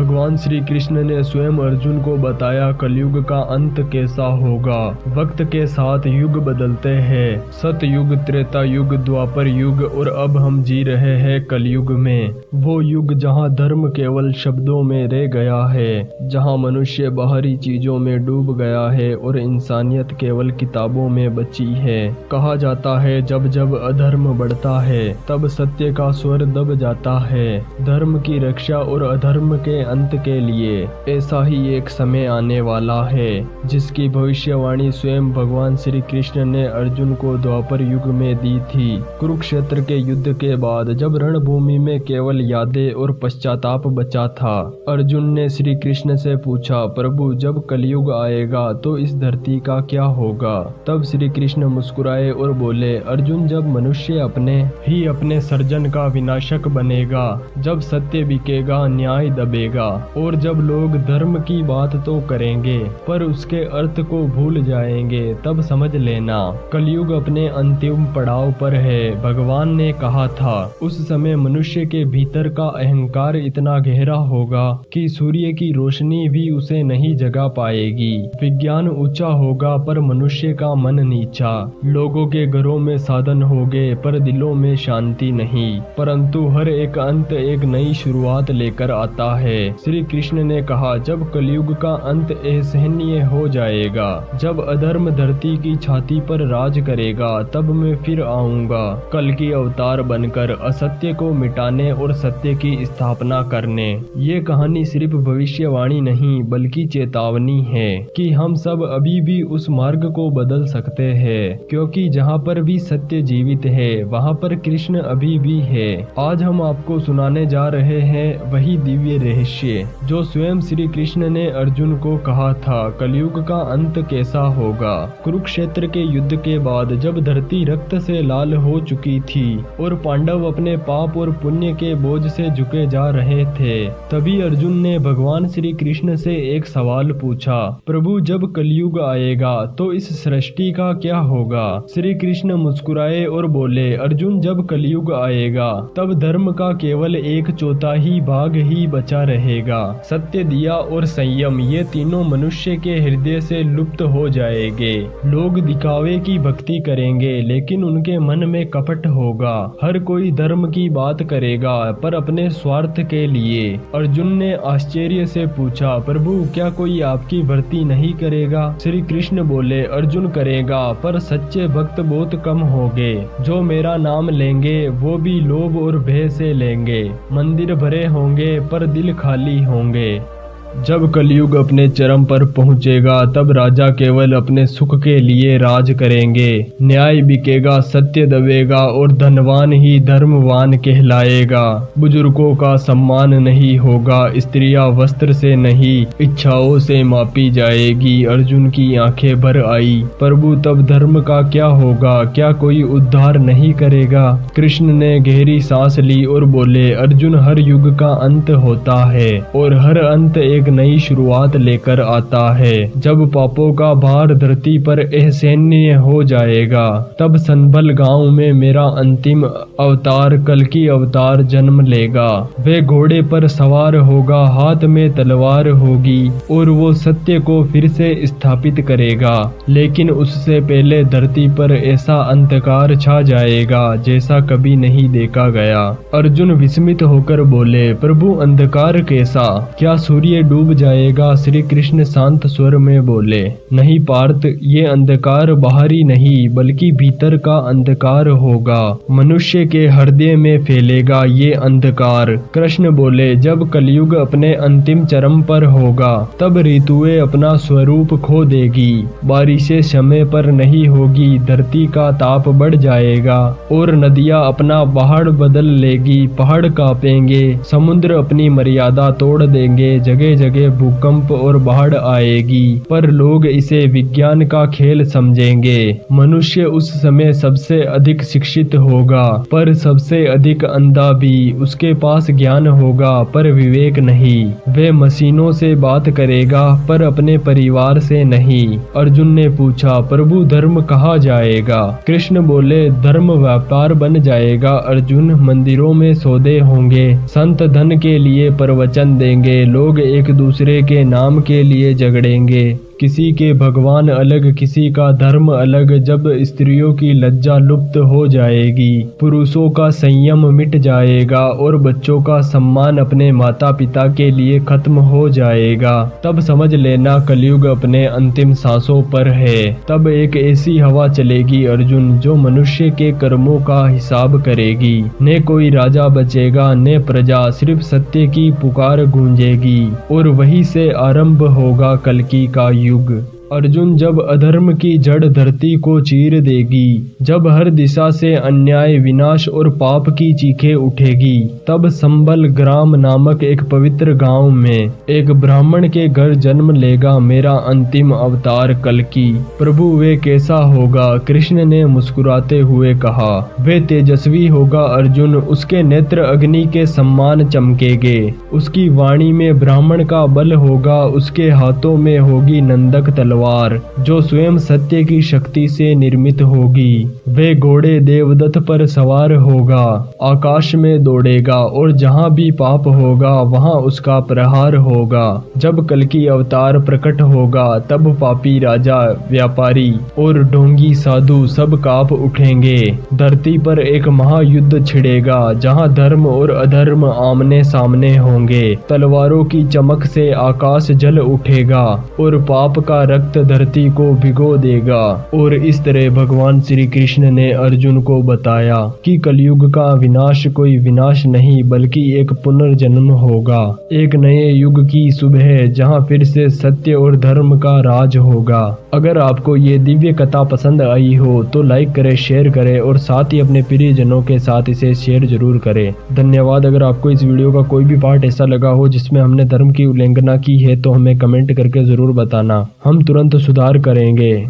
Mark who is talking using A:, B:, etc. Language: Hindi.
A: भगवान श्री कृष्ण ने स्वयं अर्जुन को बताया कलयुग का अंत कैसा होगा। वक्त के साथ युग बदलते हैं, सतयुग, त्रेता युग, द्वापर युग और अब हम जी रहे हैं कलयुग में। वो युग जहाँ धर्म केवल शब्दों में रह गया है, जहाँ मनुष्य बाहरी चीजों में डूब गया है और इंसानियत केवल किताबों में बची है। कहा जाता है जब जब अधर्म बढ़ता है तब सत्य का स्वर दब जाता है। धर्म की रक्षा और अधर्म के अंत के लिए ऐसा ही एक समय आने वाला है, जिसकी भविष्यवाणी स्वयं भगवान श्री कृष्ण ने अर्जुन को द्वापर युग में दी थी। कुरुक्षेत्र के युद्ध के बाद जब रणभूमि में केवल यादें और पश्चाताप बचा था, अर्जुन ने श्री कृष्ण से पूछा, प्रभु जब कलयुग आएगा तो इस धरती का क्या होगा। तब श्री कृष्ण मुस्कुराए और बोले, अर्जुन जब मनुष्य अपने सर्जन का विनाशक बनेगा, जब सत्य बिकेगा, न्याय दबेगा और जब लोग धर्म की बात तो करेंगे पर उसके अर्थ को भूल जाएंगे, तब समझ लेना कलयुग अपने अंतिम पड़ाव पर है। भगवान ने कहा था उस समय मनुष्य के भीतर का अहंकार इतना गहरा होगा कि सूर्य की रोशनी भी उसे नहीं जगा पाएगी। विज्ञान ऊंचा होगा पर मनुष्य का मन नीचा। लोगों के घरों में साधन होंगे पर दिलों में शांति नहीं। परंतु हर एक अंत एक नई शुरुआत लेकर आता है। श्री कृष्ण ने कहा जब कलयुग का अंत असहनीय हो जाएगा, जब अधर्म धरती की छाती पर राज करेगा, तब मैं फिर आऊंगा कल की अवतार बनकर असत्य को मिटाने और सत्य की स्थापना करने। ये कहानी सिर्फ भविष्यवाणी नहीं बल्कि चेतावनी है कि हम सब अभी भी उस मार्ग को बदल सकते हैं, क्योंकि जहाँ पर भी सत्य जीवित है वहाँ पर कृष्ण अभी भी है। आज हम आपको सुनाने जा रहे हैं वही दिव्य रहस्य जो स्वयं श्री कृष्ण ने अर्जुन को कहा था कलयुग का अंत कैसा होगा। कुरुक्षेत्र के युद्ध के बाद जब धरती रक्त से लाल हो चुकी थी और पांडव अपने पाप और पुण्य के बोझ से झुके जा रहे थे, तभी अर्जुन ने भगवान श्री कृष्ण से एक सवाल पूछा, प्रभु जब कलयुग आएगा तो इस सृष्टि का क्या होगा। श्री कृष्ण मुस्कुराए और बोले, अर्जुन जब कलयुग आएगा तब धर्म का केवल 1/4 भाग ही बचा रहेगा। सत्य, दिया और संयम ये तीनों मनुष्य के हृदय से लुप्त हो जाएंगे। लोग दिखावे की भक्ति करेंगे लेकिन उनके मन में कपट होगा। हर कोई धर्म की बात करेगा पर अपने स्वार्थ के लिए। अर्जुन ने आश्चर्य से पूछा, प्रभु क्या कोई आपकी भक्ति नहीं करेगा। श्री कृष्ण बोले, अर्जुन करेगा पर सच्चे भक्त बहुत कम होंगे। जो मेरा नाम लेंगे वो भी लोभ और भय से लेंगे। मंदिर भरे होंगे पर दिल खाली होंगे। जब कलयुग अपने चरम पर पहुंचेगा तब राजा केवल अपने सुख के लिए राज करेंगे। न्याय बिकेगा, सत्य दबेगा और धनवान ही धर्मवान कहलाएगा। बुजुर्गों का सम्मान नहीं होगा, स्त्रियां वस्त्र से नहीं इच्छाओं से मापी जाएगी। अर्जुन की आंखें भर आई, प्रभु तब धर्म का क्या होगा, क्या कोई उद्धार नहीं करेगा। कृष्ण ने गहरी सांस ली और बोले, अर्जुन हर युग का अंत होता है और हर अंत एक नई शुरुआत लेकर आता है। जब पापों का भार धरती पर असहनीय हो जाएगा तब संभल गांव में मेरा अंतिम अवतार कल्कि अवतार जन्म लेगा। वे घोड़े पर सवार होगा, हाथ में तलवार होगी और वो सत्य को फिर से स्थापित करेगा। लेकिन उससे पहले धरती पर ऐसा अंधकार छा जाएगा जैसा कभी नहीं देखा गया। अर्जुन विस्मित होकर बोले, प्रभु अंधकार कैसा, क्या सूर्य डूब जाएगा। श्री कृष्ण शांत स्वर में बोले, नहीं पार्थ, ये अंधकार बाहरी नहीं बल्कि भीतर का अंधकार होगा। मनुष्य के हृदय में फैलेगा ये अंधकार। कृष्ण बोले, जब कलयुग अपने अंतिम चरम पर होगा तब ऋतुएं अपना स्वरूप खो देगी। बारिशें समय पर नहीं होगी, धरती का ताप बढ़ जाएगा और नदियां अपना पहाड़ बदल लेगी। पहाड़ कांपेंगे, समुद्र अपनी मर्यादा तोड़ देंगे, जगह जगह भूकंप और बाढ़ आएगी, पर लोग इसे विज्ञान का खेल समझेंगे। मनुष्य उस समय सबसे अधिक शिक्षित होगा, पर सबसे अधिक अंधा भी। उसके पास ज्ञान होगा पर विवेक नहीं। वह मशीनों से बात करेगा पर अपने परिवार से नहीं। अर्जुन ने पूछा, प्रभु धर्म कहाँ जाएगा? कृष्ण बोले, धर्म व्यापार बन जाएगा अर्जुन। मंदिरों में सौदे होंगे, संत धन के लिए प्रवचन देंगे, लोग एक दूसरे के नाम के लिए झगड़ेंगे। किसी के भगवान अलग, किसी का धर्म अलग। जब स्त्रियों की लज्जा लुप्त हो जाएगी, पुरुषों का संयम मिट जाएगा और बच्चों का सम्मान अपने माता पिता के लिए खत्म हो जाएगा, तब समझ लेना कलयुग अपने अंतिम सांसों पर है। तब एक ऐसी हवा चलेगी अर्जुन, जो मनुष्य के कर्मों का हिसाब करेगी। न कोई राजा बचेगा न प्रजा, सिर्फ सत्य की पुकार गूंजेगी और वहीं से आरंभ होगा कल्कि का युग। अर्जुन, जब अधर्म की जड़ धरती को चीर देगी, जब हर दिशा से अन्याय, विनाश और पाप की चीखें उठेगी, तब संबल ग्राम नामक एक पवित्र गांव में एक ब्राह्मण के घर जन्म लेगा मेरा अंतिम अवतार कल्कि। प्रभु वे कैसा होगा? कृष्ण ने मुस्कुराते हुए कहा, वे तेजस्वी होगा अर्जुन। उसके नेत्र अग्नि के सम्मान चमकेंगे, उसकी वाणी में ब्राह्मण का बल होगा, उसके हाथों में होगी नंदक तलवार जो स्वयं सत्य की शक्ति से निर्मित होगी। वे घोड़े देवदत्त पर सवार होगा, आकाश में दौड़ेगा और जहाँ भी पाप होगा वहाँ उसका प्रहार होगा। जब कल्कि अवतार प्रकट होगा, तब पापी राजा, व्यापारी और ढोंगी साधु सब कांप उठेंगे। धरती पर एक महायुद्ध छिड़ेगा, जहाँ धर्म और अधर्म आमने सामने होंगे। तलवारों की चमक से आकाश जल उठेगा और पाप का रक्त धरती को भिगो देगा। और इस तरह भगवान श्री कृष्ण ने अर्जुन को बताया कि कलयुग का विनाश कोई विनाश नहीं, बल्कि एक पुनर्जन्म होगा। एक नए युग की सुबह, जहां फिर से सत्य और धर्म का राज होगा। अगर आपको ये दिव्य कथा पसंद आई हो तो लाइक करें, शेयर करें और साथ ही अपने प्रियजनों के साथ इसे शेयर जरूर करें। धन्यवाद। अगर आपको इस वीडियो का कोई भी पार्ट ऐसा लगा हो जिसमें हमने धर्म की उल्लंघना की है तो हमें कमेंट करके जरूर बताना, हम तुरंत सुधार करेंगे।